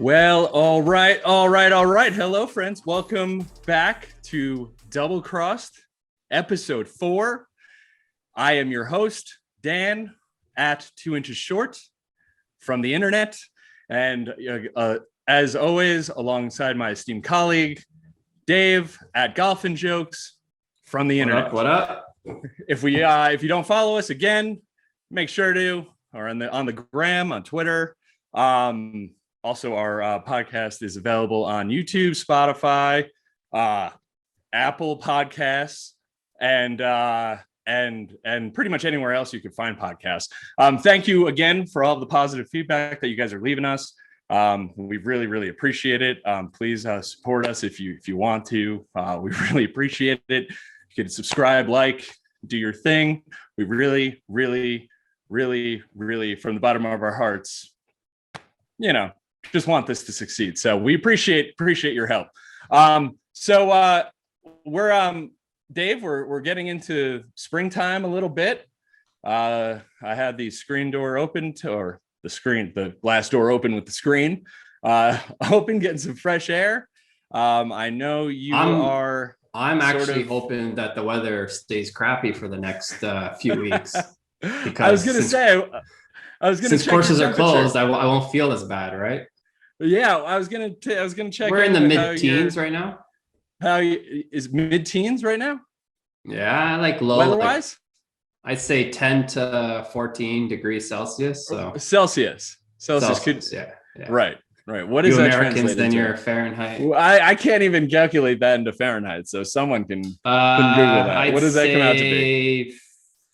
Well, all right. Hello, friends. Welcome back to Double Crossed, episode 4. I am your host, Dan, at 2 inches short from the internet. And as always, alongside my esteemed colleague, Dave, at Golf and Jokes from the internet. What up? If you don't follow us, again, make sure to, or on the gram, on Twitter. Also, our podcast is available on YouTube, Spotify, Apple Podcasts, and pretty much anywhere else you can find podcasts. Thank you again for all of the positive feedback that you guys are leaving us. We really, really appreciate it. Please support us if you want to. We really appreciate it. You can subscribe, do your thing. We really, really, really, really, from the bottom of our hearts, just want this to succeed. So we appreciate your help. We're Dave, we're getting into springtime a little bit. I had the screen door open the glass door open with the screen open, getting some fresh air. I know I'm actually hoping that the weather stays crappy for the next few weeks. Because I was gonna since courses are closed, I won't feel as bad, right? Yeah, I was gonna check. We're in the mid-teens right now. Is mid-teens right now? Yeah, like low. Weather-wise, I'd say 10 to 14 degrees Celsius. So Celsius. Yeah. Right. What is that Americans translated then to? Your Fahrenheit. I can't even calculate that into Fahrenheit, so someone can Google that. What does that come out to be?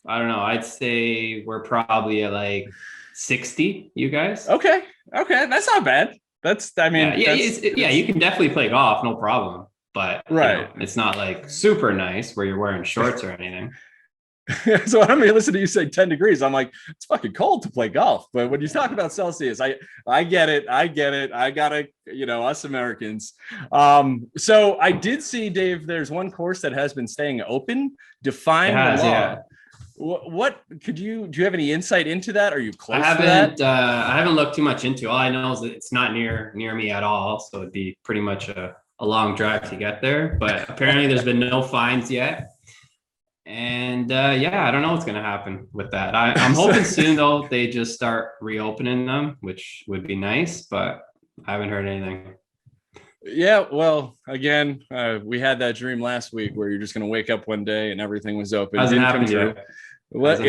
I don't know. I'd say we're probably at like 60. You guys? Okay, that's not bad. You can definitely play golf, no problem. But it's not like super nice where you're wearing shorts or anything. So I mean, listen to you say 10 degrees. I'm like, it's fucking cold to play golf. But when you talk about Celsius, I get it. I gotta, us Americans. So I did see, Dave, there's one course that has been staying open. Define the law. Yeah. What do you have any insight into that? Are you close to that? I haven't looked too much into it. All I know is that it's not near me at all. So it'd be pretty much a long drive to get there. But apparently there's been no fines yet. And I don't know what's going to happen with that. I'm hoping soon, though, they just start reopening them, which would be nice. But I haven't heard anything. Yeah, well, again, we had that dream last week where you're just going to wake up one day and everything was open. Hasn't happened yet. Let's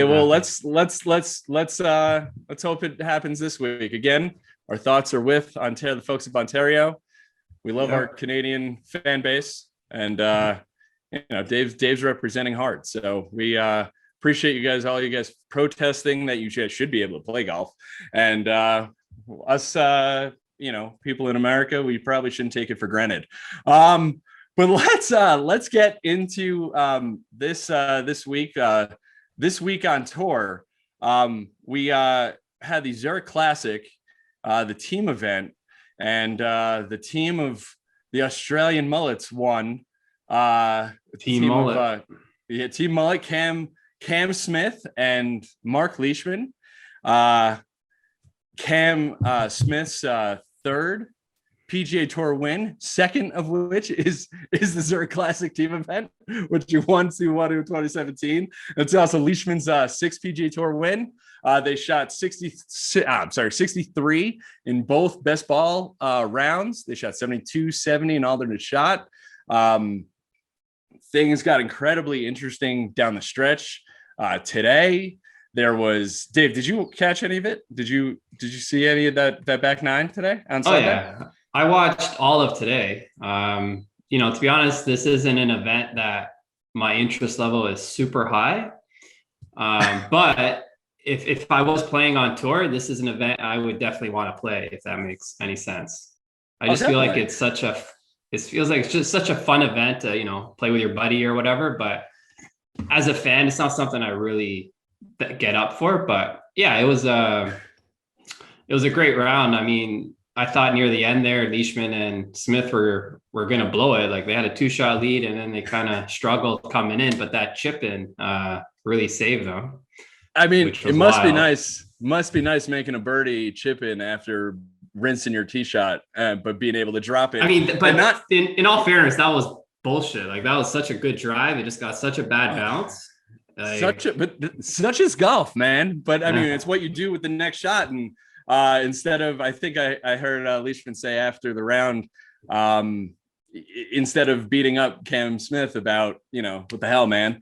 hope it happens this week. Again, our thoughts are with the folks of Ontario. We love our Canadian fan base, and Dave's representing hard. So we appreciate you guys, all you guys protesting that you should be able to play golf, and us, people in America, we probably shouldn't take it for granted. But let's get into this week. This week on tour, we had the Zurich Classic, the team event, and the team of the Australian Mullets won. Team Mullet. Team Mullet, Cam Smith and Mark Leishman. Cam Smith's third PGA Tour win, second of which is the Zurich Classic team event, which you won in 2017. It's also Leishman's sixth PGA Tour win. They shot 63 in both best ball rounds. They shot 72, 70 in alternate shot. Things got incredibly interesting down the stretch. Today there was, Dave, did you catch any of it? Did you see any of that back nine today on Sunday? Oh yeah, I watched all of today. To be honest, this isn't an event that my interest level is super high. But if I was playing on tour, this is an event I would definitely want to play, if that makes any sense. I just feel like it feels like it's just such a fun event to, play with your buddy or whatever. But as a fan, it's not something I really get up for. But yeah, it was a great round. I mean, I thought near the end there, Leishman and Smith were going to blow it. Like they had a 2-shot lead and then they kind of struggled coming in, but that chip in really saved them. I mean, it must be nice. Must be nice making a birdie chip in after rinsing your tee shot, but being able to drop it. I mean, but not in all fairness, that was bullshit. Like that was such a good drive. It just got such a bad bounce. Like, such is golf, man. But I mean, it's what you do with the next shot. And instead of, I think I heard Leishman say after the round, instead of beating up Cam Smith about, what the hell, man,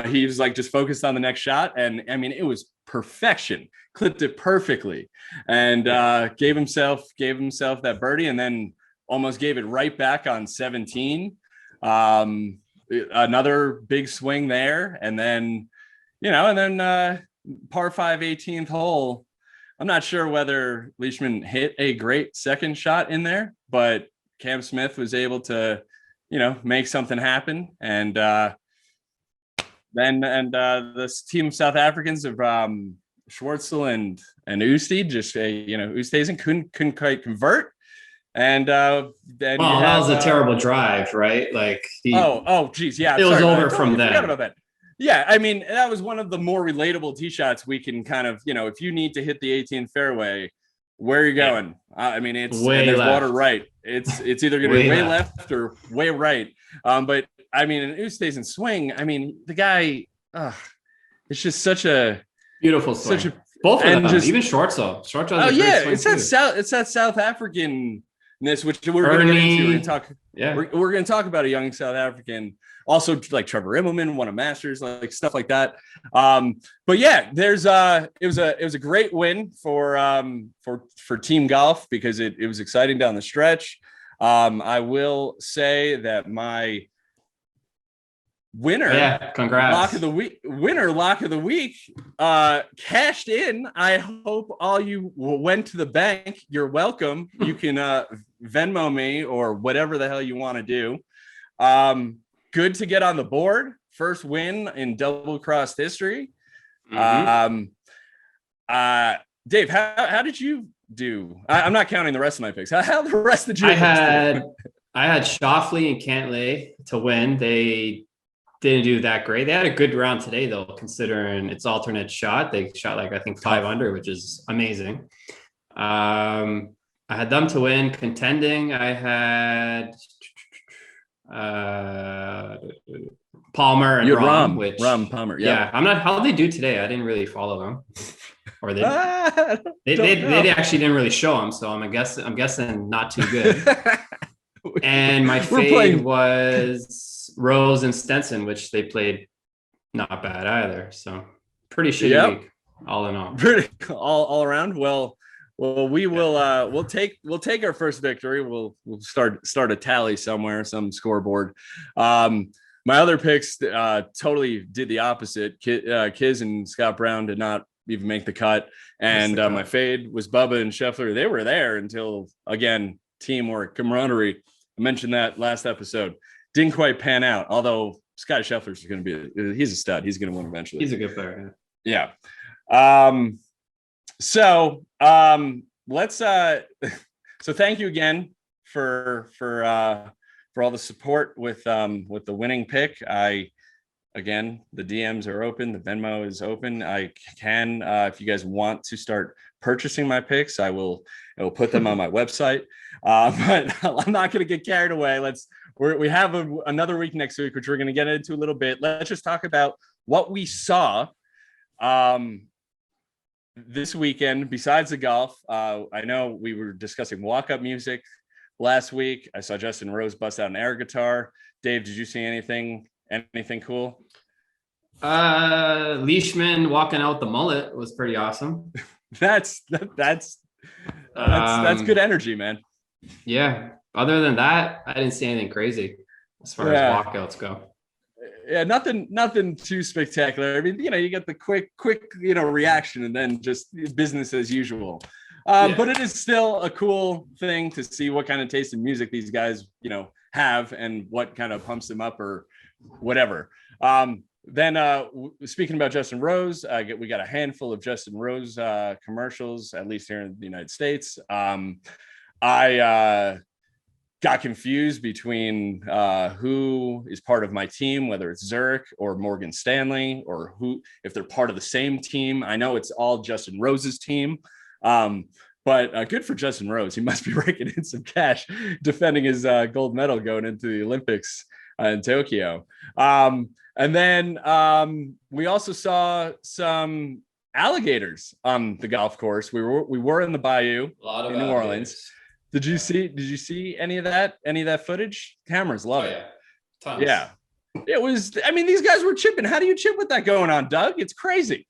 he was like just focused on the next shot. And I mean, it was perfection, clipped it perfectly, and gave himself that birdie, and then almost gave it right back on 17. Another big swing there, and then par 5 18th hole. I'm not sure whether Leishman hit a great second shot in there, but Cam Smith was able to make something happen. And this team of South Africans of Schwartzel and Oosthuizen just Oosthuizen couldn't quite convert. And then that was a terrible drive, right? Like geez, yeah, it was over from there. About that. Yeah, I mean, that was one of the more relatable tee shots we can kind of, if you need to hit the 18th fairway, where are you going? I mean, it's there's water right. It's either going to be way left or way right. But I mean, an Oosthuizen swing, I mean, the guy, it's just such a beautiful swing. Both of them, even Schwartzel. It's that South African. Which we're going to get into and talk. Yeah, we're going to talk about a young South African, also like Trevor Immelman, won a Masters, like stuff like that. But yeah, it was a great win for team golf because it was exciting down the stretch. I will say that my congrats. Lock of the week cashed in. I hope all you went to the bank. You're welcome. You can Venmo me or whatever the hell you want to do. Good to get on the board. First win in double cross history. Dave, how did you do? I'm not counting the rest of my picks. How the rest of the I had Schauffele and Cantlay to win. They didn't do that great. They had a good round today, though, considering its alternate shot. They shot I think 5 under, which is amazing. I had them to win. Contending, I had Palmer and Rahm Palmer. Yeah, I'm not. How did they do today? I didn't really follow them, or they actually didn't really show them. So I'm guessing not too good. And my fave was Rose and Stenson, which they played not bad either. So pretty shitty week, all in all. Pretty all around. Well, we will we'll take our first victory. We'll start a tally somewhere, some scoreboard. My other picks totally did the opposite. Kiz and Scott Brown did not even make the cut, and my fade was Bubba and Scheffler. They were there until, again, teamwork, camaraderie. I mentioned that last episode. Didn't quite pan out, although Scotty Scheffler's going to be, he's a stud. He's going to win eventually. He's a good player. Yeah. So let's, so thank you again for all the support with the winning pick. Again, the DMs are open. The Venmo is open. I can, if you guys want to start purchasing my picks, I will put them on my website. But I'm not going to get carried away. We have another week next week, which we're going to get into a little bit. Let's just talk about what we saw this weekend besides the golf. I know we were discussing walk-up music last week. I saw Justin Rose bust out an air guitar. Dave, did you see anything cool? Leishman walking out the mullet was pretty awesome. That's good energy, man. Yeah. Other than that, I didn't see anything crazy as far as walkouts go. Yeah, nothing too spectacular. I mean, you get the quick, reaction and then just business as usual. But it is still a cool thing to see what kind of taste in music these guys, have and what kind of pumps them up or whatever. Then speaking about Justin Rose, we got a handful of Justin Rose commercials, at least here in the United States. I got confused between who is part of my team, whether it's Zurich or Morgan Stanley, or if they're part of the same team. I know it's all Justin Rose's team, But good for Justin Rose. He must be raking in some cash defending his gold medal going into the Olympics in Tokyo. And then we also saw some alligators on the golf course. We were in the bayou in New Orleans. Did you see any of that? Any of that footage? Cameras love it. Yeah. Tons. Yeah. It was, I mean, these guys were chipping. How do you chip with that going on, Doug? It's crazy.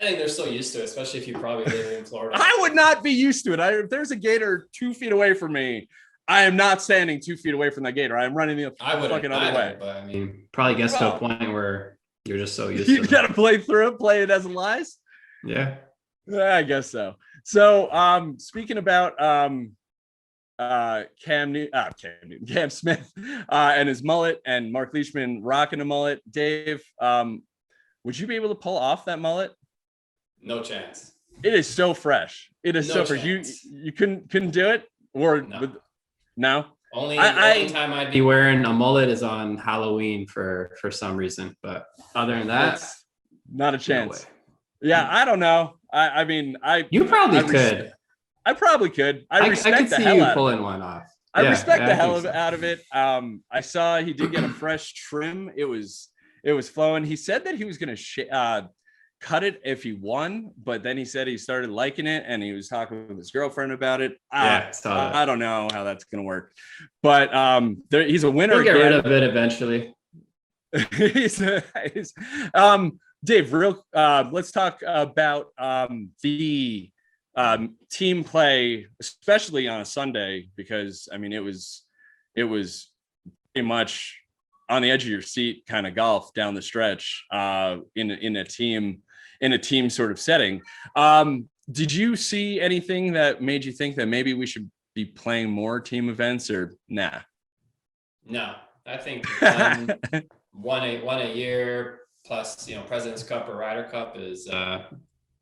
I think they're so used to it, especially if you probably live in Florida. I would not be used to it. If there's a gator 2 feet away from me, I am not standing 2 feet away from that gator. I am running the fucking other way. But I mean, probably gets to a point where you're just so used to it. You got to play through it, play it as it lies. Yeah. I guess so. So speaking about Cam Smith and his mullet and Mark Leishman rocking a mullet, Dave, would you be able to pull off that mullet? No chance. It is so fresh. It is so fresh. You couldn't do it, or no. Only time I'd be wearing a mullet is on Halloween for some reason, but other than that, not a chance. Yeah, I don't know. I mean, you probably could. I probably could. I respect the hell out pulling one off. I respect the hell out of it. I saw he did get a fresh trim. It was flowing. He said that he was going to cut it if he won, but then he said he started liking it and he was talking with his girlfriend about it. I don't know how that's going to work, but he's a winner. He'll get rid of it eventually. Dave, let's talk about the team play, especially on a Sunday, because I mean it was pretty much on the edge of your seat kind of golf down the stretch in a team sort of setting. Did you see anything that made you think that maybe we should be playing more team events, or nah? No, I think one a year plus, President's Cup or Ryder Cup is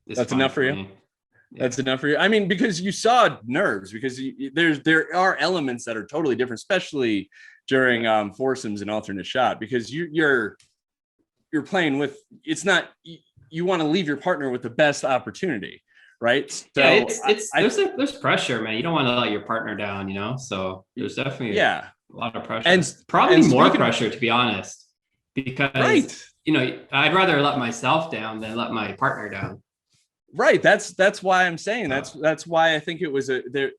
that's enough for you. Yeah. That's enough for you. I mean, because you saw nerves, because there are elements that are totally different, especially during foursomes and alternate shot, because you're playing with, it's not, you want to leave your partner with the best opportunity, right? So there's pressure, man. You don't want to let your partner down, so there's definitely a lot of pressure, and probably more pressure, to be honest, because I'd rather let myself down than let my partner down. Right. That's why I'm saying that's why I think it was there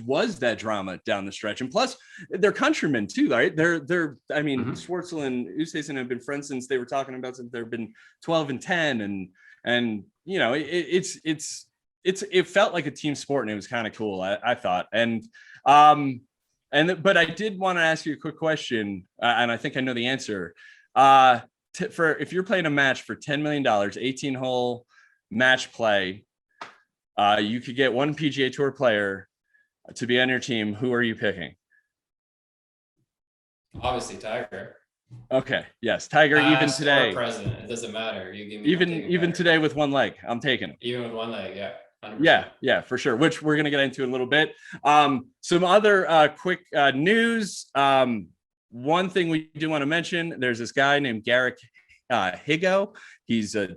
was that drama down the stretch. And plus they're countrymen too, right? I mean, Schwartzel and Ustason have been friends since they were talking about since they've been 12 and 10 and it felt like a team sport, and it was kind of cool. I thought. But I did want to ask you a quick question, and I think I know the answer. For if you're playing a match for $10 million, 18-hole match play, you could get one PGA Tour player to be on your team. Who are you picking? Obviously Tiger. Okay, yes, Tiger. Even today, or president, it doesn't matter. You give me even today with one leg, I'm taking him. Even with one leg, yeah. 100%. Yeah, for sure. Which we're gonna get into in a little bit. Some other quick news. One thing we do want to mention: there's this guy named Garrick Higo. He's a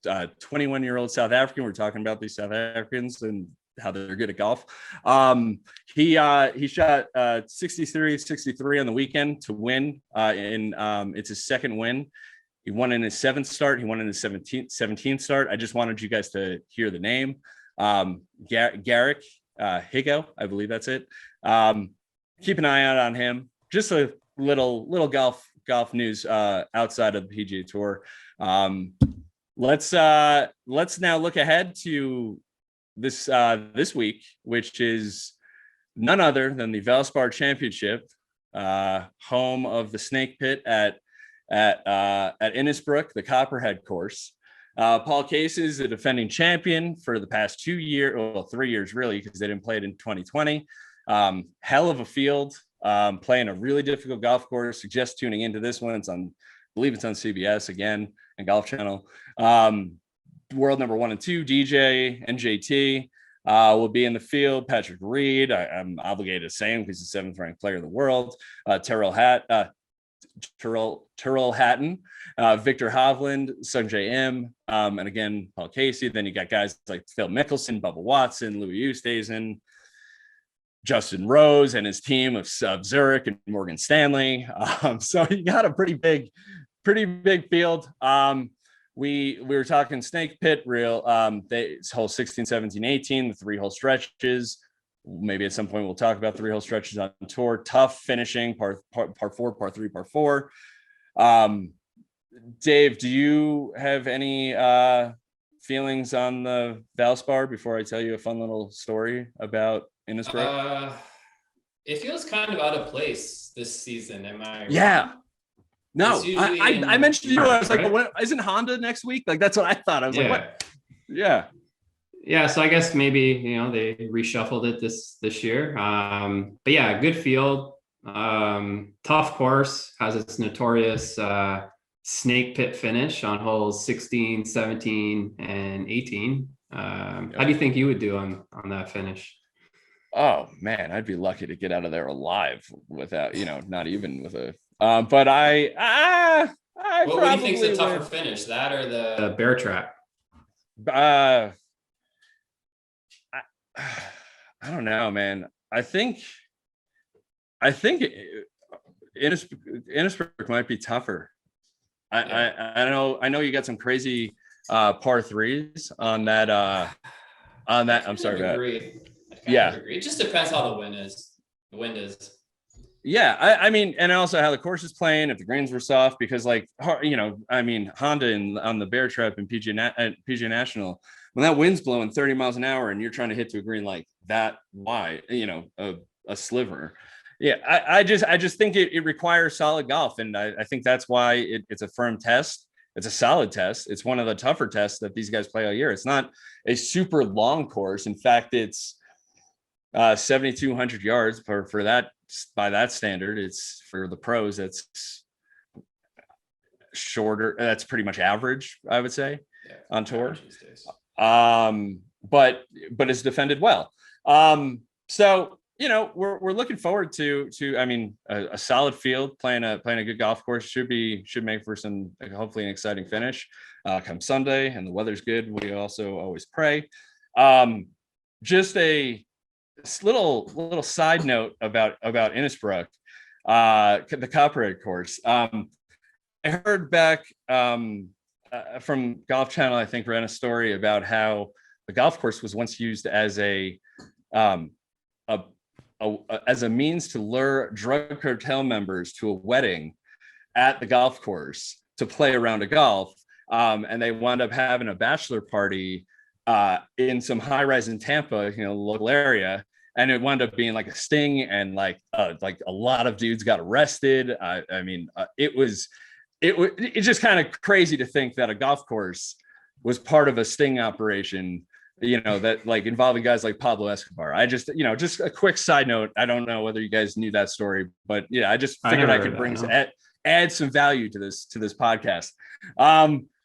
21-year-old South African. We're talking about these South Africans and how they're good at golf. He shot 63 on the weekend to win. It's his second win. He won in his 7th start. He won in his 17th start. I just wanted you guys to hear the name. Garrick Higo, I believe that's it. Keep an eye out on him. Just a little golf news outside of the PGA Tour. Let's now look ahead to this week, which is none other than the Valspar Championship, home of the Snake Pit at Innisbrook, the Copperhead course. Paul Case is the defending champion for the past 2 years, well, 3 years really, because they didn't play it in 2020. Hell of a field, playing a really difficult golf course. Suggest tuning into this one. I believe it's on CBS again and Golf Channel. World number 1 and 2, DJ and JT will be in the field. Patrick Reed, I'm obligated to say him because he's the 7th ranked player in the world. Tyrrell Tyrrell Hatton, Victor Hovland, Sungjae Im, and again, Paul Casey. Then you got guys like Phil Mickelson, Bubba Watson, Louis Oosthuizen, Justin Rose and his team of Zurich and Morgan Stanley. So you got a pretty big field. We were talking Snake Pit Real. It's hole 16, 17, 18, the 3-hole stretches. Maybe at some point we'll talk about 3-hole stretches on tour. Tough finishing, par 4, par 3, par 4. Dave, do you have any feelings on the Valspar before I tell you a fun little story about Innisbrook? It feels kind of out of place this season. Am I wrong? Yeah. No, I mentioned to you, I was like, well, isn't Honda next week? Like, that's what I thought. I was like, what? Yeah. Yeah. So I guess maybe, they reshuffled it this year. But yeah, good field. Tough course, has its notorious snake pit finish on holes 16, 17, and 18. How do you think you would do on that finish? Oh man, I'd be lucky to get out of there alive without, not even with a. But I what do you think is a tougher finish, that or the bear trap? I don't know, man. I think Innisbrook might be tougher. I know you got some crazy par 3s on that. I'm sorry about. Yeah, agree. It just depends how the wind is. Yeah, I mean, and also how the course is playing. If the greens were soft, because Honda on the bear trap and PGA National, when that wind's blowing 30 miles an hour and you're trying to hit to a green like that wide, a sliver. Yeah, I just think it requires solid golf, and I think that's why it's a firm test. It's a solid test. It's one of the tougher tests that these guys play all year. It's not a super long course. In fact, it's 7,200 yards for that. By that standard, it's for the pros. That's shorter. That's pretty much average, I would say, on tour. But it's defended well. So we're looking forward to a solid field playing a good golf course should make for some hopefully an exciting finish come Sunday, and the weather's good. We also always pray. Just a little side note about Innisbrook, the Copperhead course. I heard back from Golf Channel, I think, ran a story about how the golf course was once used as a means to lure drug cartel members to a wedding at the golf course to play a round of golf. And they wound up having a bachelor party in some high rise in Tampa, local area. And it wound up being like a sting, and like a lot of dudes got arrested. It's just kind of crazy to think that a golf course was part of a sting operation, that like involving guys like Pablo Escobar. I just, just a quick side note. I don't know whether you guys knew that story, but yeah, I just figured I could add some value to this podcast.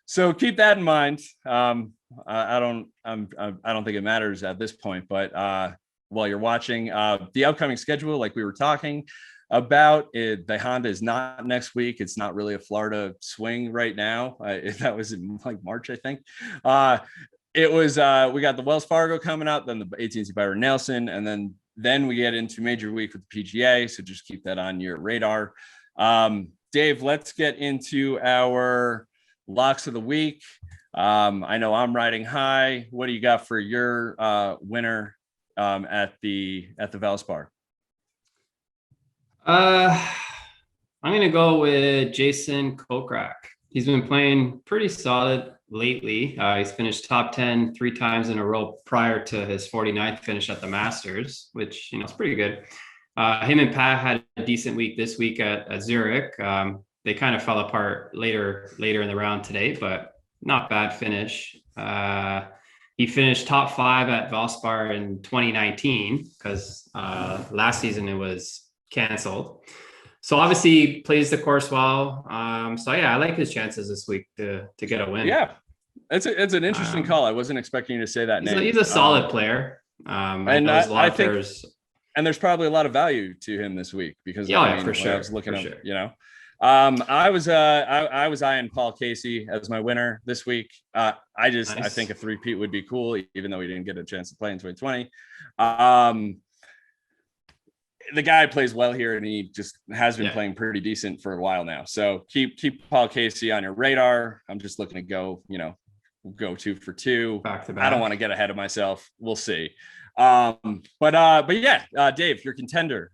So keep that in mind. I don't think it matters at this point, but while you're watching the upcoming schedule, like we were talking about, the Honda is not next week. It's not really a Florida swing right now. That was in like March, I think. It was we got the Wells Fargo coming up, then the AT&T Byron Nelson, and then we get into major week with the PGA. So just keep that on your radar. Dave, let's get into our locks of the week. I know I'm riding high. What do you got for your winner at the Valspar? I'm gonna go with Jason Kokrak. He's been playing pretty solid lately. He's finished top 10 3 times in a row prior to his 49th finish at the Masters, which is pretty good. Him and Pat had a decent week this week at Zurich. They kind of fell apart later in the round today, but not bad finish. He finished top 5 at Valspar in 2019 because last season it was canceled. So obviously plays the course well. So yeah, I like his chances this week to get a win. Yeah, it's an interesting call. I wasn't expecting you to say that name. He's a solid player. And I think, and there's probably a lot of value to him this week because for sure. I was looking up, I was eyeing Paul Casey as my winner this week. I Nice. think a three-peat would be cool, even though he didn't get a chance to play in 2020. The guy plays well here, and he just has been playing pretty decent for a while now. So keep Paul Casey on your radar. I'm just looking to go 2 for 2. Back to back. I don't want to get ahead of myself. We'll see. But yeah, Dave, your contender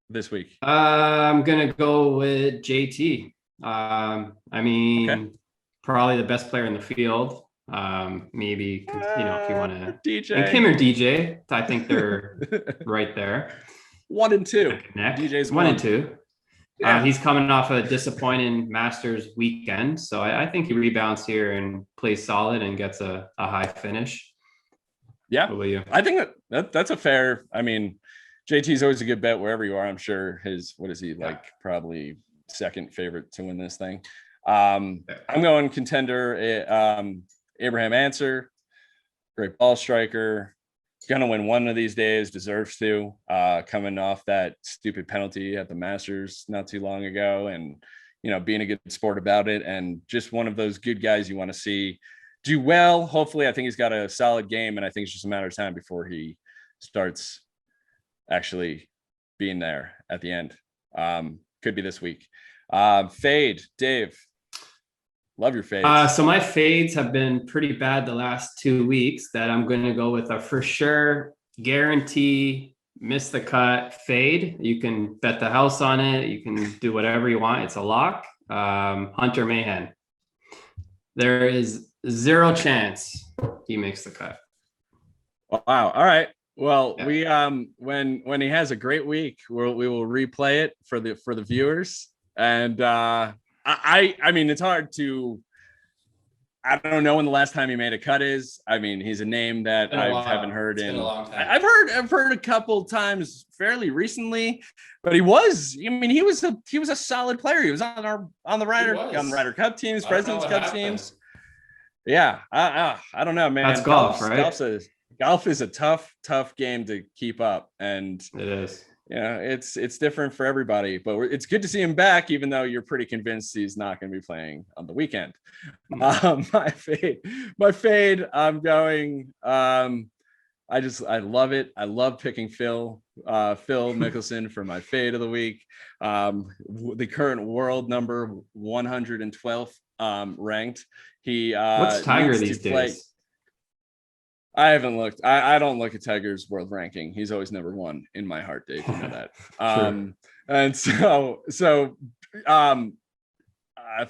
this week. I'm gonna go with JT. Probably the best player in the field. Maybe if you want to DJ and Kim or DJ, I think they're right there. 1 and 2. DJ's 1 and 2. Yeah. He's coming off a disappointing Masters weekend, so I think he rebounds here and plays solid and gets a high finish. Yeah, what about you? I think that's a fair. I mean, JT's always a good bet wherever you are. I'm sure like probably second favorite to win this thing. I'm going contender. Abraham Answer, great ball striker, gonna win one of these days, deserves to, coming off that stupid penalty at the Masters not too long ago, and being a good sport about it, and just one of those good guys you want to see do well. Hopefully, I think he's got a solid game, and I think it's just a matter of time before he starts actually being there at the end. Could be this week. Fade, Dave. Love your fades. So my fades have been pretty bad the last 2 weeks. That I'm going to go with a for sure guarantee miss the cut fade. You can bet the house on it. You can do whatever you want. It's a lock. Hunter Mahan. There is 0 chance he makes the cut. Wow. All right. Well, we when he has a great week, we will replay it for the viewers. And I mean, it's hard to. I don't know when the last time he made a cut is. I mean, he's a name that I haven't heard in. A long time. I've heard a couple times fairly recently, but he was a solid player. He was on the Ryder Cup teams, President's Cup teams. Yeah, I don't know, man. That's golf, right? Golf is a tough game to keep up, and it is. It's different for everybody, but it's good to see him back, even though you're pretty convinced he's not going to be playing on the weekend. My fade, I'm going. I love it. I love picking Phil Mickelson for my fade of the week. The current world number 112th ranked. What's Tiger these days? I haven't looked. I don't look at Tiger's world ranking. He's always number 1 in my heart, Dave. You know that. And so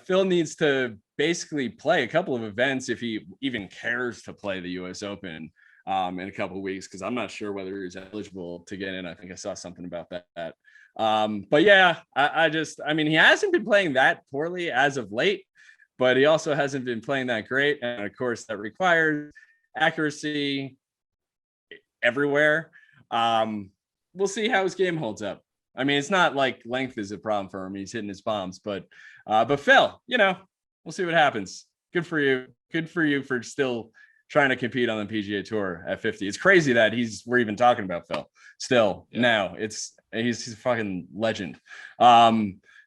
Phil needs to basically play a couple of events if he even cares to play the U.S. Open in a couple of weeks, because I'm not sure whether he's eligible to get in. I think I saw something about that. But yeah, I mean, he hasn't been playing that poorly as of late, but he also hasn't been playing that great. And of course, that requires accuracy everywhere. We'll see how his game holds up. I mean, it's not like length is a problem for him. He's hitting his bombs, but Phil, we'll see what happens. Good for you for still trying to compete on the PGA Tour at 50. It's crazy that we're even talking about Phil still now. He's a fucking legend.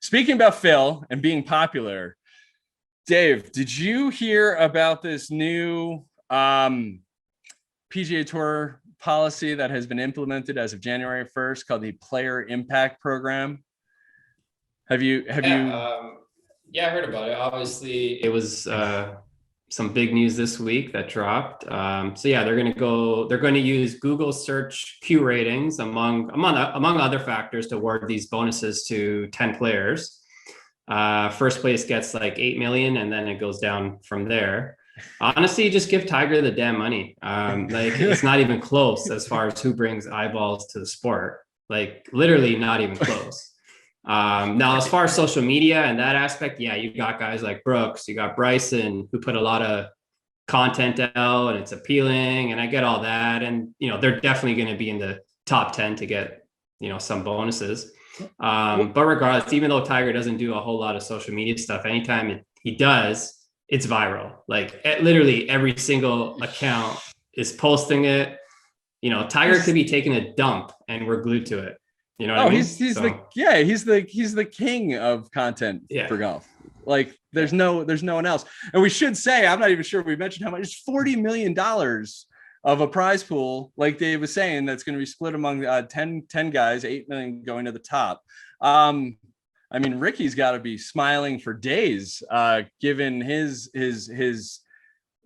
Speaking about Phil and being popular, Dave, did you hear about this new PGA Tour policy that has been implemented as of January 1st called the Player Impact Program? Have you? Yeah, I heard about it. Obviously, it was some big news this week that dropped. So yeah, they're going to use Google search Q ratings among other factors to award these bonuses to 10 players. First place gets like 8 million, and then it goes down from there. Honestly, just give Tiger the damn money. It's not even close as far as who brings eyeballs to the sport. Like literally not even close. Now, as far as social media and that aspect, yeah, you got guys like Brooks, you got Bryson, who put a lot of content out, and it's appealing, and I get all that. And, they're definitely going to be in the top 10 to get, some bonuses. But regardless, even though Tiger doesn't do a whole lot of social media stuff, anytime he does, it's viral. Like literally every single account is posting it. Tiger could be taking a dump and we're glued to it. You know what I mean? He's the king of content for golf. Like there's no one else. And we should say, I'm not even sure we mentioned how much. It's $40 million of a prize pool, like Dave was saying, that's going to be split among 10 guys, 8 million going to the top. I mean, Ricky's got to be smiling for days, given his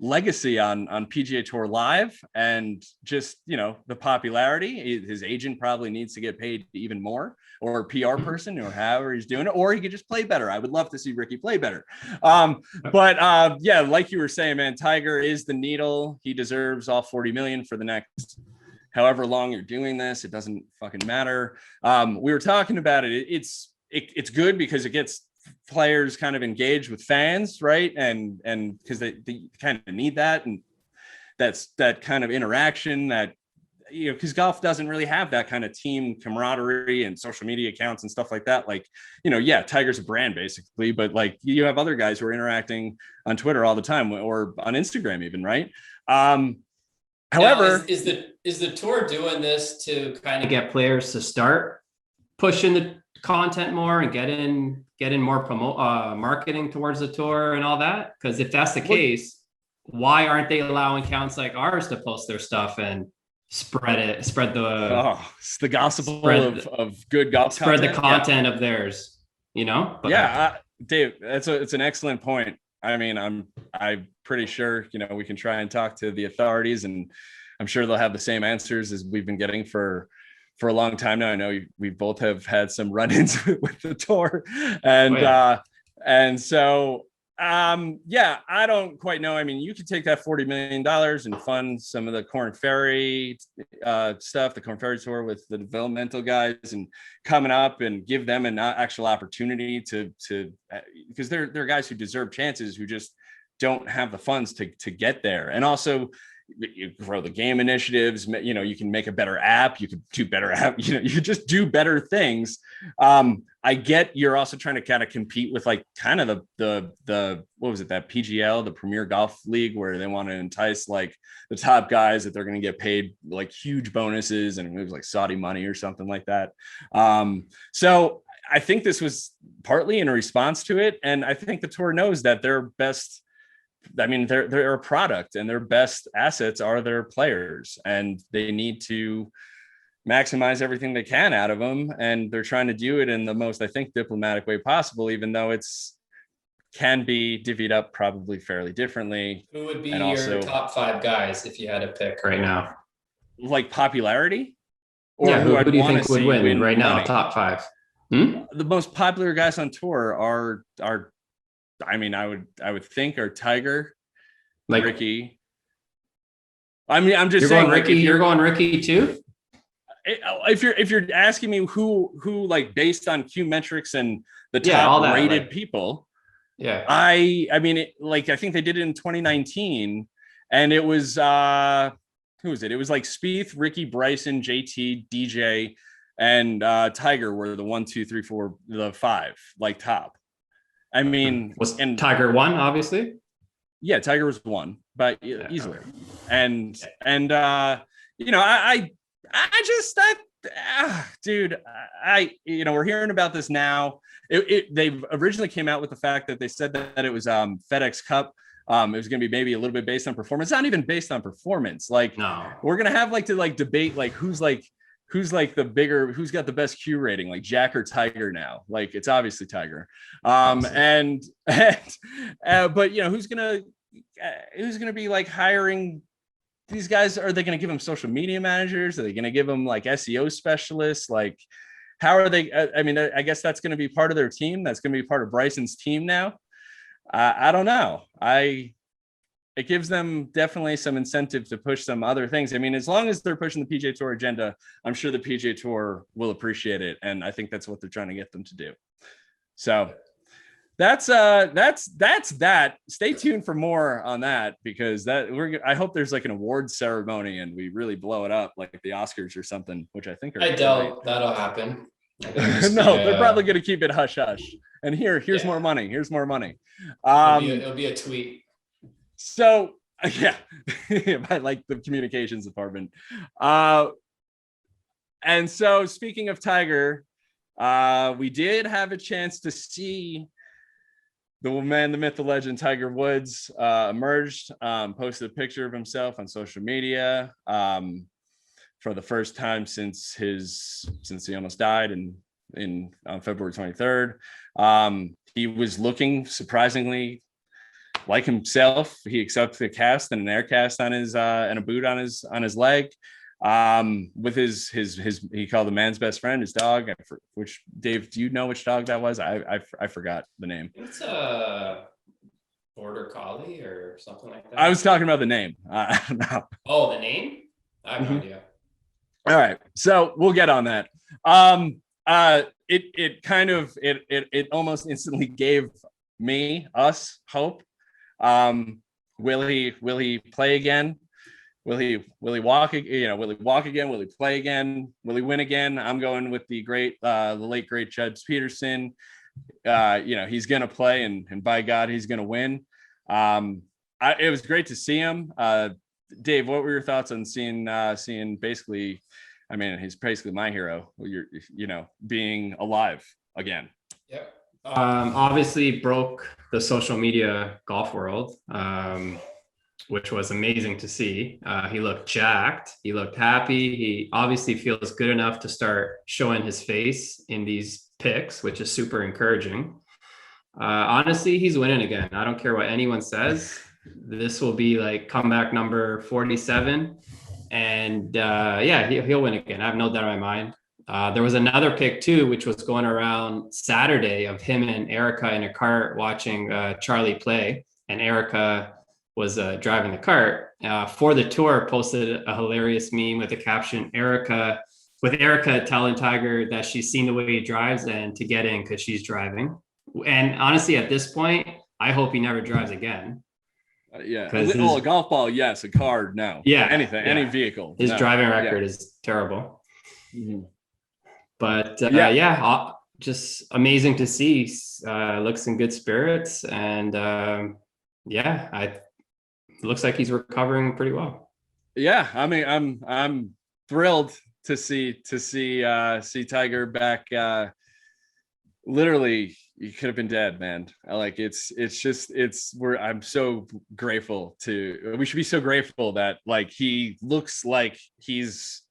legacy on PGA Tour Live, and just, you know, the popularity. His agent probably needs to get paid even more, or a PR person, or however he's doing it, or he could just play better. I would love to see Ricky play better. But yeah, like you were saying, man, Tiger is the needle. He deserves all 40 million for the next however long you're doing this. It doesn't fucking matter. We were talking about it. It's good because it gets players kind of engaged with fans, right? And because they kind of need that, and that's that kind of interaction that, you know, because golf doesn't really have that kind of team camaraderie and social media accounts and stuff like that. Like, you know, yeah, Tiger's a brand basically, but like you have other guys who are interacting on Twitter all the time, or on Instagram even, right? However, now, is the tour doing this to kind of get players to start pushing the content more and getting more marketing towards the tour and all that? Because if that's the case, why aren't they allowing accounts like ours to post their stuff and spread the gospel of good golf spread content? the content of theirs, you know? But Dave, it's an excellent point. I mean, I'm pretty sure, you know, we can try and talk to the authorities, and I'm sure they'll have the same answers as we've been getting for a long time now. I know we both have had some run-ins with the tour, and so I don't quite know. I mean, you could take that $40 million and fund some of the Corn Ferry stuff, the Corn Ferry tour with the developmental guys, and coming up, and give them an actual opportunity to because they're guys who deserve chances, who just don't have the funds to get there. And also, you grow the game initiatives, you know, you can make a better app, you could do better app, you know, you could just do better things. I get you're also trying to kind of compete with like kind of the what was it, that PGL, the Premier Golf League, where they want to entice like the top guys that they're going to get paid like huge bonuses, and it was like Saudi money or something like that. So I think this was partly in a response to it, and I think the tour knows that their best, I mean, they're a product, and their best assets are their players, and they need to maximize everything they can out of them. And they're trying to do it in the most, I think, diplomatic way possible, even though can be divvied up probably fairly differently. Who would be your top 5 guys if you had to pick right now? Like popularity? Or who do you think would win right now? Top 5. The most popular guys on tour are I mean, I would think are Tiger, like Ricky. I mean, I'm just saying, going Ricky. You're going Ricky too. If you're asking me who like based on Q metrics and the top rated people, I mean, I think they did it in 2019, and it was who was it? It was like Spieth, Ricky, Bryson, JT, DJ, and Tiger were the 1, 2, 3, 4, the 5 like top. I mean, and Tiger won, obviously. Yeah, Tiger was 1, but easily. And you know, dude, we're hearing about this now. They originally came out with the fact that they said that it was FedEx Cup. It was going to be maybe a little bit based on performance. It's not even based on performance. Like, no. We're going to have to debate who's the bigger, who's got the best Q rating, like Jack or Tiger now? Like, it's obviously Tiger. But you know, who's gonna be like hiring these guys? Are they gonna give them social media managers? Are they gonna give them like SEO specialists? Like, how are they? I mean, I guess that's gonna be part of their team. That's gonna be part of Bryson's team now. I don't know. It gives them definitely some incentive to push some other things. I mean, as long as they're pushing the PGA Tour agenda, I'm sure the PGA Tour will appreciate it. And I think that's what they're trying to get them to do. So that's that. Stay tuned for more on that, because I hope there's like an awards ceremony and we really blow it up like the Oscars or something, which I think I doubt that'll happen. No, they're probably going to keep it hush hush. And here's more money. Here's more money. It'll be a tweet. So yeah, I like the communications department. And so speaking of Tiger, we did have a chance to see the man, the myth, the legend, Tiger Woods emerged, posted a picture of himself on social media for the first time since he almost died on February 23rd. He was looking surprisingly like himself. He accepted a cast and an air cast on his and a boot on his leg. With his he called the man's best friend his dog, which Dave, do you know which dog that was? I forgot the name. It's a border collie or something like that. I was talking about the name. I don't know. Oh, the name? I have no idea. All right, so we'll get on that. It almost instantly gave us hope. Will he play again? Will he walk? Will he walk again? Will he play again? Will he win again? I'm going with the late great Judge Peterson. He's gonna play, and by God, he's gonna win. It was great to see him. Dave, what were your thoughts on seeing basically? I mean, he's basically my hero. Being alive again. Yeah. Obviously broke the social media golf world. Which was amazing to see. He looked jacked. He looked happy. He obviously feels good enough to start showing his face in these pics, which is super encouraging. Honestly, he's winning again. I don't care what anyone says. This will be like comeback number 47. And he'll win again. I have no doubt in my mind. There was another pic too, which was going around Saturday of him and Erica in a cart watching Charlie play. And Erica was driving the cart for the tour, posted a hilarious meme with the caption Erica telling Tiger that she's seen the way he drives and to get in because she's driving. And honestly, at this point, I hope he never drives again. A golf ball, yes. A car, no. Yeah, anything, any vehicle. His driving record is terrible. Mm-hmm. But just amazing to see. Looks in good spirits, and looks like he's recovering pretty well. Yeah, I mean, I'm thrilled to see Tiger back. Literally, he could have been dead, man. I'm so grateful we should be so grateful that he looks like he's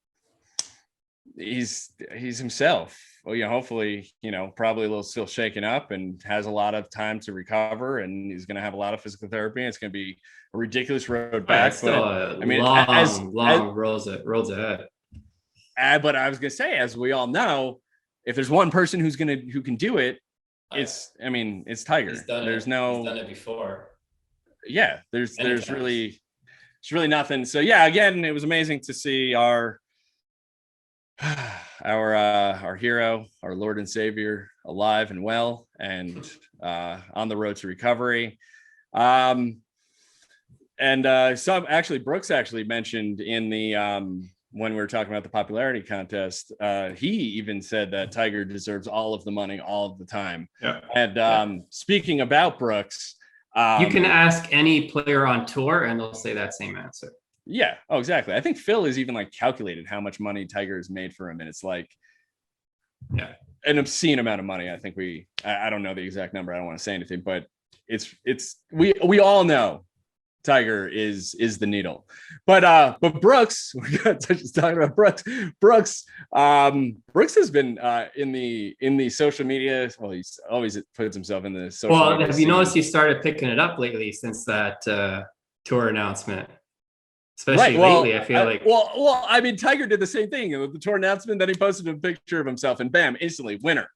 himself. Well, hopefully, probably a little still shaken up and has a lot of time to recover, and he's going to have a lot of physical therapy. It's going to be a ridiculous road back. Long roads ahead. But I was going to say, as we all know, if there's one person who can do it, it's Tiger. He's done it before. Yeah, there's really nothing. So yeah, again, it was amazing to see our hero, our Lord and Savior, alive and well, and on the road to recovery. Brooks actually mentioned in the when we were talking about the popularity contest, he even said that Tiger deserves all of the money all of the time. Yeah. And speaking about Brooks, you can ask any player on tour and they'll say that same answer. Yeah. Oh, exactly. I think Phil has even calculated how much money Tiger has made for him. And it's an obscene amount of money. I think I don't know the exact number. I don't want to say anything, but we all know Tiger is the needle. But Brooks, we're just talking about Brooks. Brooks has been in the social media. Well, he's always puts himself in the social media. Well, have you noticed he started picking it up lately since that tour announcement? Especially lately, I feel like. Well, I mean, Tiger did the same thing with the tour announcement. Then he posted a picture of himself, and bam, instantly winner.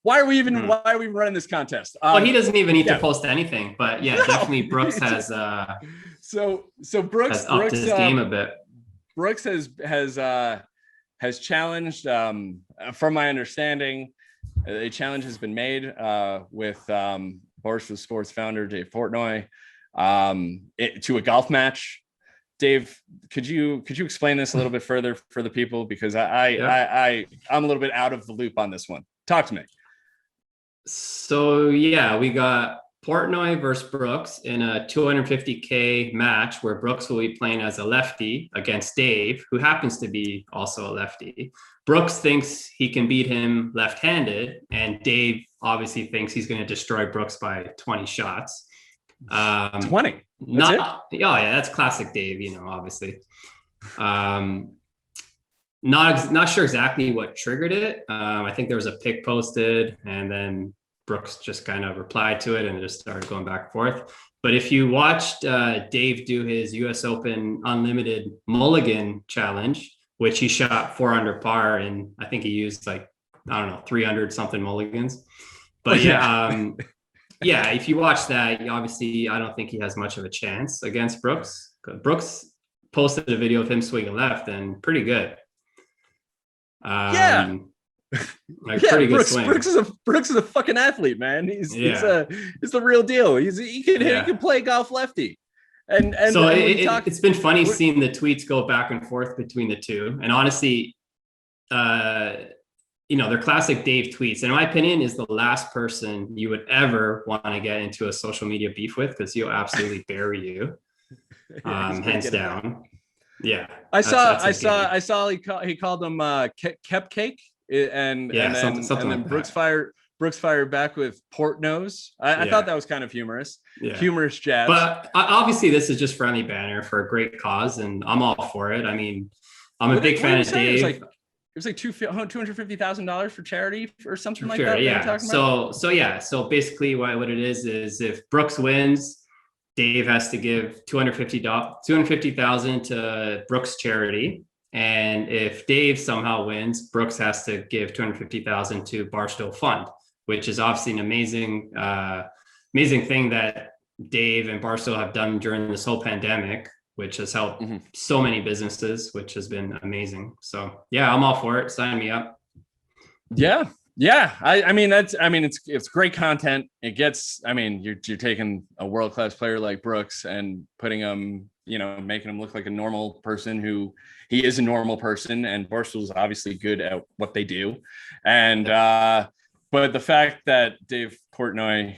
Why are we even running this contest? Well, he doesn't even need to post anything, but definitely Brooks has. So Brooks has upped his game a bit. Brooks has challenged. From my understanding, a challenge has been made with Barstool Sports founder Dave Portnoy to a golf match. Dave, could you explain this a little bit further for the people, because I'm a little bit out of the loop on this one. Talk to me. So we got Portnoy versus Brooks in a 250K match where Brooks will be playing as a lefty against Dave, who happens to be also a lefty. Brooks thinks he can beat him left-handed, and Dave obviously thinks he's going to destroy Brooks by 20 shots. 20. Yeah, that's classic Dave, obviously. Not sure exactly what triggered it. I think there was a pic posted, and then Brooks just kind of replied to it and it just started going back and forth. But if you watched Dave do his US Open Unlimited Mulligan challenge, which he shot 4 under par, and I think he used 300 something mulligans. But yeah, if you watch that, obviously I don't think he has much of a chance against Brooks. Brooks posted a video of him swinging left and pretty good. Pretty good swing. Brooks is a fucking athlete, man. He's the real deal. He can play golf lefty. And so it's been funny seeing the tweets go back and forth between the two. And honestly, they're classic Dave tweets. And in my opinion, is the last person you would ever want to get into a social media beef with, because he'll absolutely bury you. Hands down. Yeah. I saw he called them cupcake. And then Brooks fired back with Portnoy. I thought that was kind of humorous. Humorous jabs. But obviously this is just friendly banner for a great cause, and I'm all for it. I mean, I'm a big fan of Dave. It was like $250,000 for charity or something like that. Yeah. So basically what it is if Brooks wins, Dave has to give $250,000 to Brooks charity. And if Dave somehow wins, Brooks has to give $250,000 to Barstool Fund, which is obviously an amazing thing that Dave and Barstool have done during this whole pandemic, which has helped so many businesses, which has been amazing. So yeah, I'm all for it. Sign me up. Yeah. It's great content. It gets, you're taking a world-class player like Brooks and putting him, making him look like a normal person who he is a normal person, and Barstool is obviously good at what they do. And, but the fact that Dave Portnoy,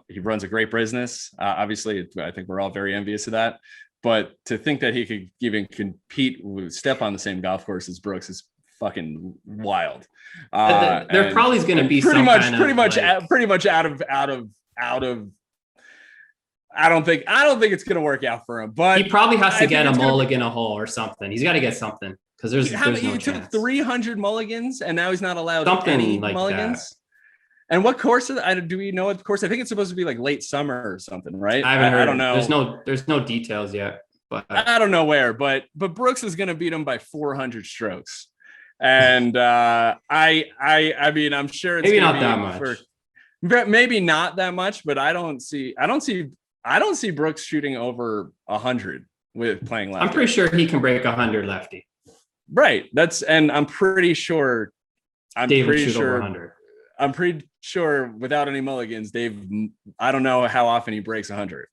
he runs a great business. Obviously, I think we're all very envious of that. But to think that he could even step on the same golf course as Brooks is fucking wild. There probably is going to be pretty much out of. I don't think it's going to work out for him. But he probably has to get a mulligan, a hole, or something. He's got to get something, because there's no chance. Took 300 mulligans, and now he's not allowed something any like mulligans. That. And what course do we know what course? I think it's supposed to be like late summer or something, right? I haven't heard. I don't know. There's no details yet, but I don't know where. But Brooks is going to beat him by 400 strokes. And I'm sure it's maybe not that much. Maybe not that much, but I don't see Brooks shooting over 100 with playing lefty. I'm pretty sure he can break 100 lefty. Right. I'm pretty sure Dave would shoot over 100. I'm pretty sure without any mulligans, Dave, I don't know how often he breaks 100.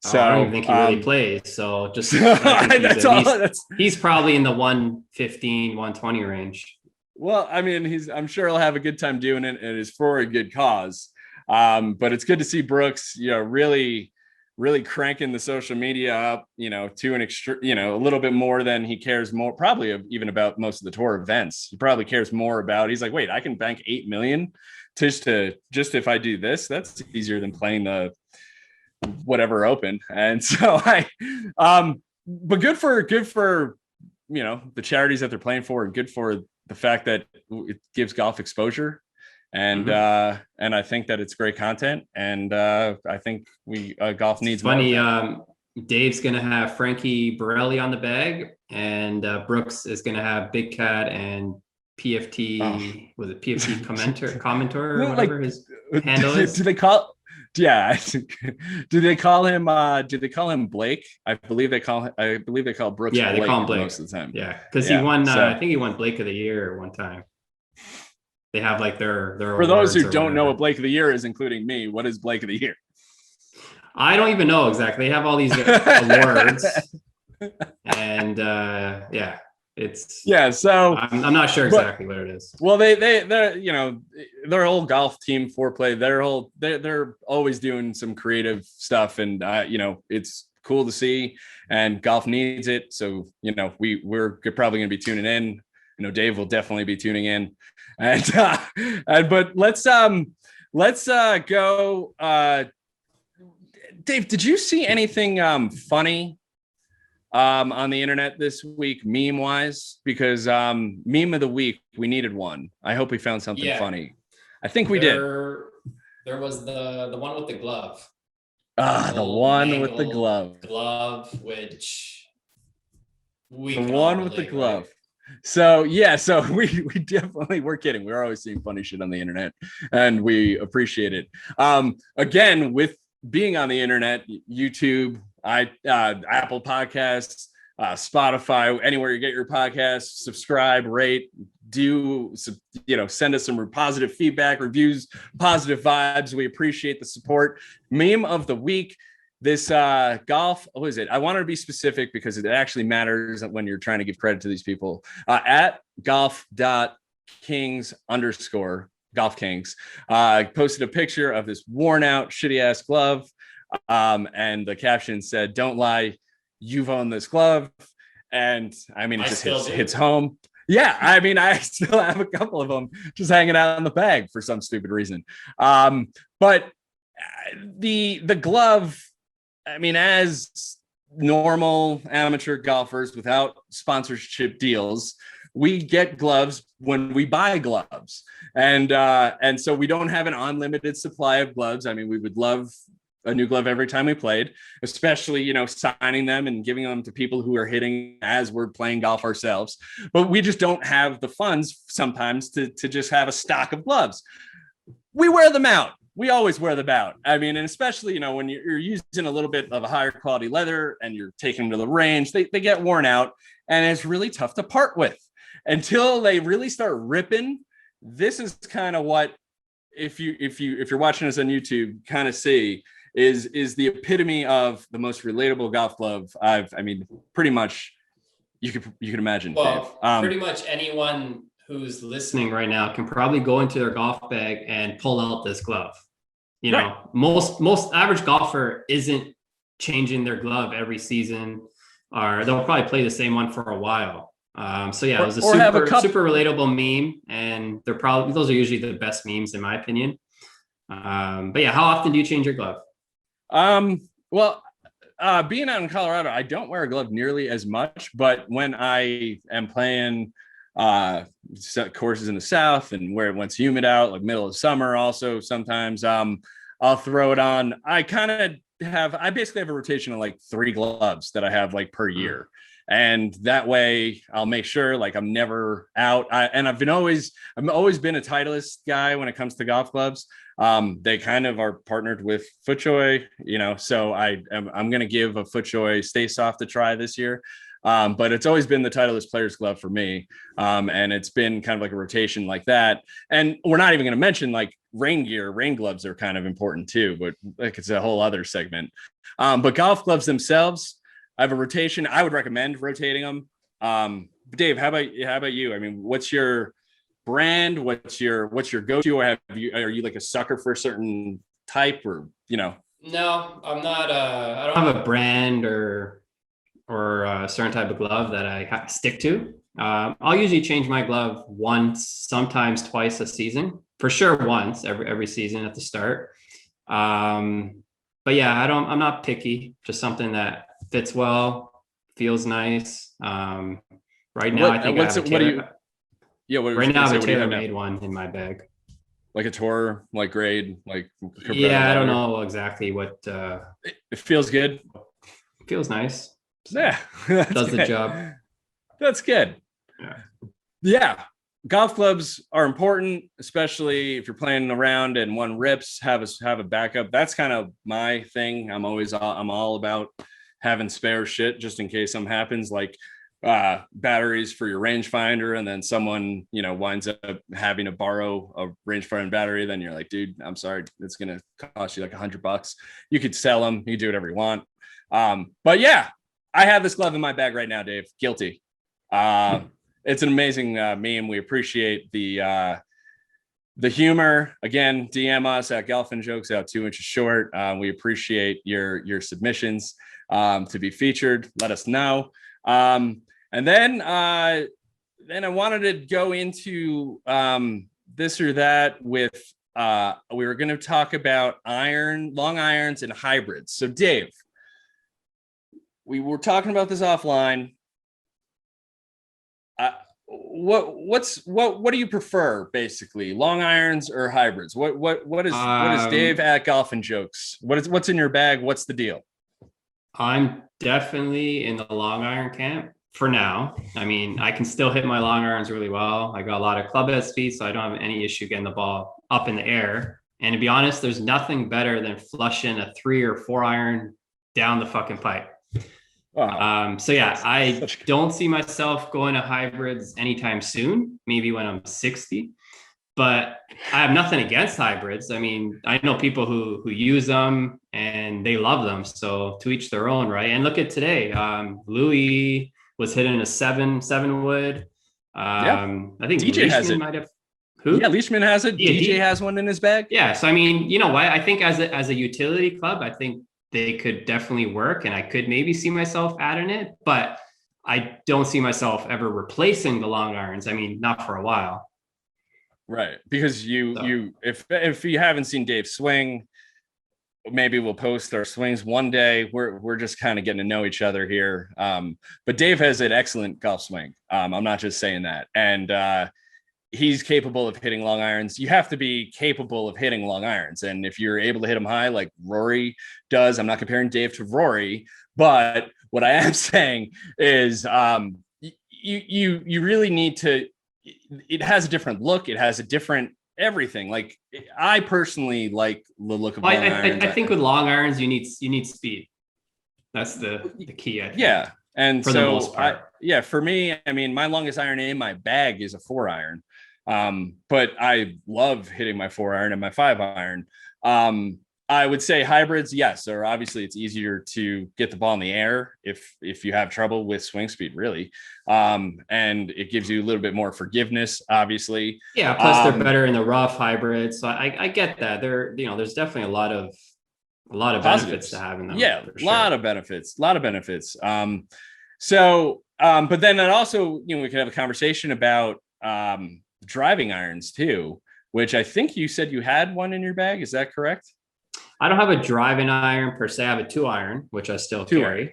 So I don't even think he really plays. So just he's probably in the 115, 120 range. Well, I'm sure he'll have a good time doing it, and it is for a good cause. But it's good to see Brooks, really, really cranking the social media up, to an extreme, a little bit more than he cares more, probably even about most of the tour events. He probably cares more about. He's like, wait, I can bank $8 million just if I do this. That's easier than playing the whatever open. And so but good for the charities that they're playing for, and good for the fact that it gives golf exposure. And and I think that it's great content, and I think golf needs funny more. Dave's gonna have Frankie Borelli on the bag, and Brooks is gonna have Big Cat and PFT. Was it PFT commenter or whatever his handle is? Do they call him Blake? I believe they call Brooks. Yeah, Blake, they call him Blake most of the time. Yeah, because he won. I think he won Blake of the Year one time. They have like their for those who don't know what Blake of the Year is, including me. What is Blake of the Year? I don't even know exactly. They have all these awards, and Yeah. So I'm not sure exactly what it is. Well, they're their whole golf team foreplay. They're always doing some creative stuff, and it's cool to see. And golf needs it, so we're probably going to be tuning in. Dave will definitely be tuning in, but let's go. Dave, did you see anything funny on the internet this week, meme wise? Because meme of the week, we needed one. I hope we found something funny. I think we did. There was the one with the glove. The one with the glove. Which we the one with the glove. Right? So we definitely, we're kidding. We're always seeing funny shit on the internet, and we appreciate it. Again, with being on the internet, YouTube, Apple Podcasts, Spotify, anywhere you get your podcasts, subscribe, rate, send us some positive feedback, reviews, positive vibes. We appreciate the support. Meme of the week. This golf, what is it? I wanted to be specific because it actually matters when you're trying to give credit to these people. At golf.kings_ Golf Kings posted a picture of this worn out, shitty ass glove. And the caption said, "Don't lie, you've owned this glove." And I mean, it just hits home. Yeah, I mean, I still have a couple of them just hanging out in the bag for some stupid reason. But the glove, I mean, as normal amateur golfers without sponsorship deals, we get gloves when we buy gloves. And so we don't have an unlimited supply of gloves. I mean, we would love a new glove every time we played, especially, signing them and giving them to people who are hitting as we're playing golf ourselves. But we just don't have the funds sometimes to just have a stock of gloves. We wear them out. We always wear them out. I mean, and especially, when you're using a little bit of a higher quality leather and you're taking them to the range, they get worn out, and it's really tough to part with until they really start ripping. This is kind of what, if you're watching us on YouTube, kind of see is the epitome of the most relatable golf glove pretty much you could imagine. Well, Dave. Pretty much anyone who's listening right now can probably go into their golf bag and pull out this glove. Right. Most average golfer isn't changing their glove every season, or they'll probably play the same one for a while. It was a super relatable meme, and those are usually the best memes in my opinion. How often do you change your glove? Being out in Colorado, I don't wear a glove nearly as much, but when I am playing courses in the South and where it's humid out, like middle of summer, also sometimes I'll throw it on. I basically have a rotation of like 3 gloves that I have like per year. And that way I'll make sure like I'm never out. I've always been a Titleist guy when it comes to golf gloves. They kind of are partnered with FootJoy, so I'm going to give a FootJoy Stay Soft a try this year. But it's always been the Titleist player's glove for me. And it's been kind of like a rotation like that. And we're not even going to mention like rain gloves are kind of important too, but like it's a whole other segment. But golf gloves themselves, I have a rotation. I would recommend rotating them. But Dave, how about you? I mean, what's your brand? What's your go-to? Or are you like a sucker for a certain type, or No, I'm not. I don't have a brand or a certain type of glove that I stick to. I'll usually change my glove once, sometimes twice a season. For sure, once every season at the start. I'm not picky. Just something that fits well, feels nice. Right now, I think I have a tailor-made one in my bag. Like a tour, like grade, like. Yeah, I don't know exactly what. It feels good. It feels nice. Yeah, does the job. That's good. Yeah. Golf clubs are important, especially if you're playing around and one rips. Have a backup. That's kind of my thing. I'm all about having spare shit just in case something happens, like batteries for your rangefinder, and then someone winds up having to borrow a rangefinder battery. Then you're like, dude, I'm sorry, it's gonna cost you like $100. You could sell them. You can do whatever you want. But yeah. I have this glove in my bag right now, Dave. Guilty. It's an amazing meme. We appreciate the humor. Again, DM us at Golfin Jokes out 2 inches short. We appreciate your submissions to be featured. Let us know. And then I wanted to go into this or that with we were going to talk about long irons and hybrids. So Dave, we were talking about this offline. What do you prefer, basically, long irons or hybrids? What is Dave at Golfin Jokes? What's in your bag? What's the deal? I'm definitely in the long iron camp for now. I mean, I can still hit my long irons really well. I got a lot of club head speed, so I don't have any issue getting the ball up in the air. And to be honest, there's nothing better than flushing a 3 or 4 iron down the fucking pipe. Wow. So yeah, I don't see myself going to hybrids anytime soon, maybe when I'm 60, but I have nothing against hybrids. I mean, I know people who use them and they love them. So to each their own, right? And look at today, Louis was hitting a 7 wood. I think DJ has it. Might have. Who? Yeah, Leishman has it. DJ has one in his bag. Yeah. So I mean, you know what? I think as a utility club, I think they could definitely work, and I could maybe see myself adding it, but I don't see myself ever replacing the long irons. I mean, not for a while. Right. Because if you haven't seen Dave swing, maybe we'll post our swings one day. We're just kind of getting to know each other here. But Dave has an excellent golf swing. I'm not just saying that. And he's capable of hitting long irons. You have to be capable of hitting long irons. And if you're able to hit them high, like Rory does, I'm not comparing Dave to Rory, but what I am saying is you really need to, it has a different look. It has a different everything. Like, I personally like the look of long irons. I think with long irons, you need speed. That's the key, I think. Yeah. And for the most part. For me, I mean, my longest iron in my bag is a 4 iron. But I love hitting my 4 iron and my 5 iron. I would say hybrids, yes, or obviously it's easier to get the ball in the air if you have trouble with swing speed, really. And it gives you a little bit more forgiveness, obviously. Yeah, plus they're better in the rough hybrids. So I get that. There's definitely a lot of benefits to having them. Yeah, a lot of benefits. But then that also, we could have a conversation about driving irons too, which I think you said you had one in your bag. Is that correct? I don't have a driving iron per se. I have a 2 iron, which I still carry.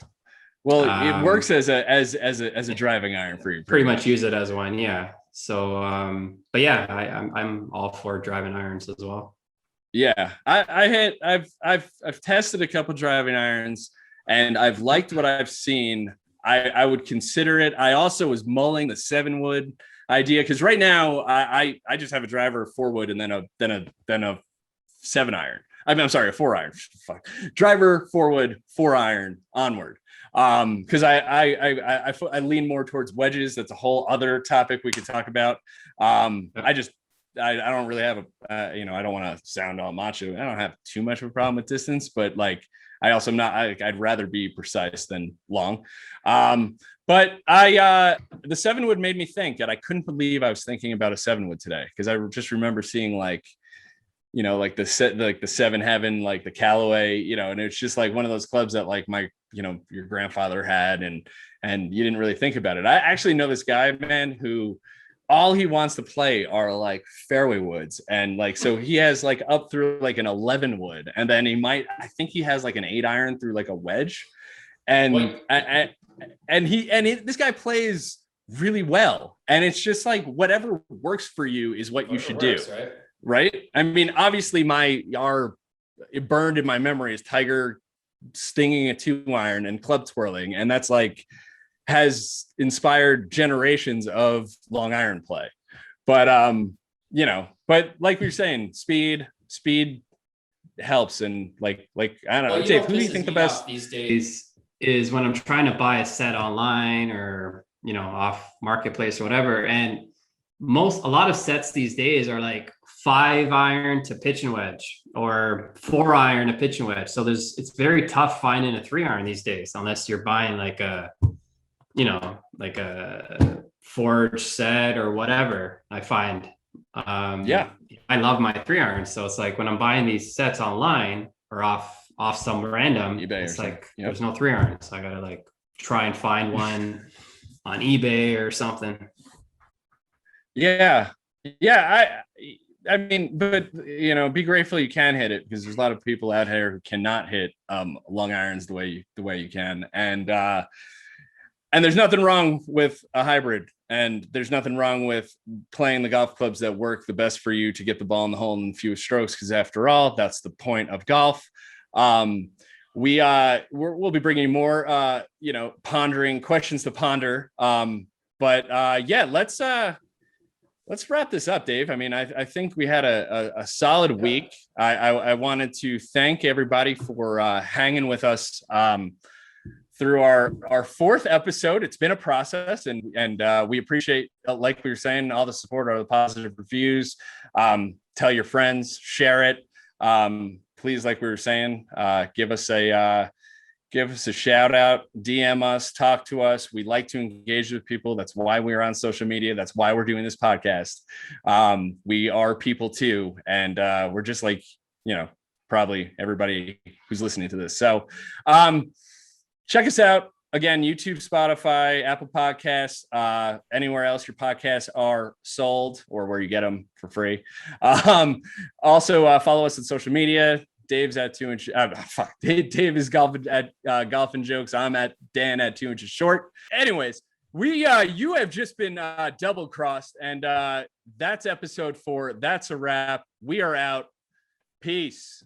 Well, it works as a driving iron for you. Pretty much use it as one. Yeah. So, but yeah, I'm all for driving irons as well. Yeah, I've tested a couple driving irons and I've liked what I've seen. I would consider it. I also was mulling the 7 wood idea, because right now I just have a driver 4 wood and then a 7 iron. I'm sorry, a 4 iron. Fuck. Driver 4 wood, 4 iron onward. Because I lean more towards wedges. That's a whole other topic we could talk about. I don't really have I don't want to sound all macho. I don't have too much of a problem with distance, but like, I also I'd rather be precise than long. But the 7 wood made me think, and I couldn't believe I was thinking about a 7 wood today, because I just remember seeing like the 7 Heaven, like the Callaway, and it's just like one of those clubs that like your grandfather had, and you didn't really think about it. I actually know this guy, man, who all he wants to play are like fairway woods, and like, so he has like up through like an 11 wood, and then I think he has like an 8 iron through like a wedge, and this guy plays really well, and it's just like whatever works for you is what you should do, right? I mean, obviously it burned in my memory is Tiger stinging a 2 iron and club twirling, and that's like has inspired generations of long iron play. But but like we were saying, speed helps. And like I don't know, Dave, who do you think the best these days is when I'm trying to buy a set online or off marketplace or whatever, and a lot of sets these days are like 5 iron to pitch and wedge, or 4 iron to pitch and wedge. So it's very tough finding a 3 iron these days, unless you're buying like a like a forged set or whatever I find. I love my 3-irons. So it's like when I'm buying these sets online or off some random eBay, it's like there's no 3-irons. So I gotta like try and find one on eBay or something. Yeah. I mean, but be grateful you can hit it, because there's a lot of people out here who cannot hit long irons the way you can. And there's nothing wrong with a hybrid, and there's nothing wrong with playing the golf clubs that work the best for you to get the ball in the hole in fewest strokes, because after all, that's the point of golf. We'll be bringing more pondering questions to ponder. Let's wrap this up, Dave. I mean, I think we had a solid week. I wanted to thank everybody for hanging with us through our fourth episode. It's been a process, and we appreciate, like we were saying, all the support, all the positive reviews. Tell your friends, share it. Please, like we were saying, give us a shout out, DM us, talk to us. We like to engage with people. That's why we're on social media. That's why we're doing this podcast. We are people too. And we're just like, probably everybody who's listening to this. So check us out. Again, YouTube, Spotify, Apple Podcasts, anywhere else your podcasts are sold, or where you get them for free. Also, follow us on social media. Dave's at 2 inches. Dave is golfing at Golfing Jokes. I'm at Dan at 2 inches short. Anyways, you have just been double crossed, and that's episode 4. That's a wrap. We are out. Peace.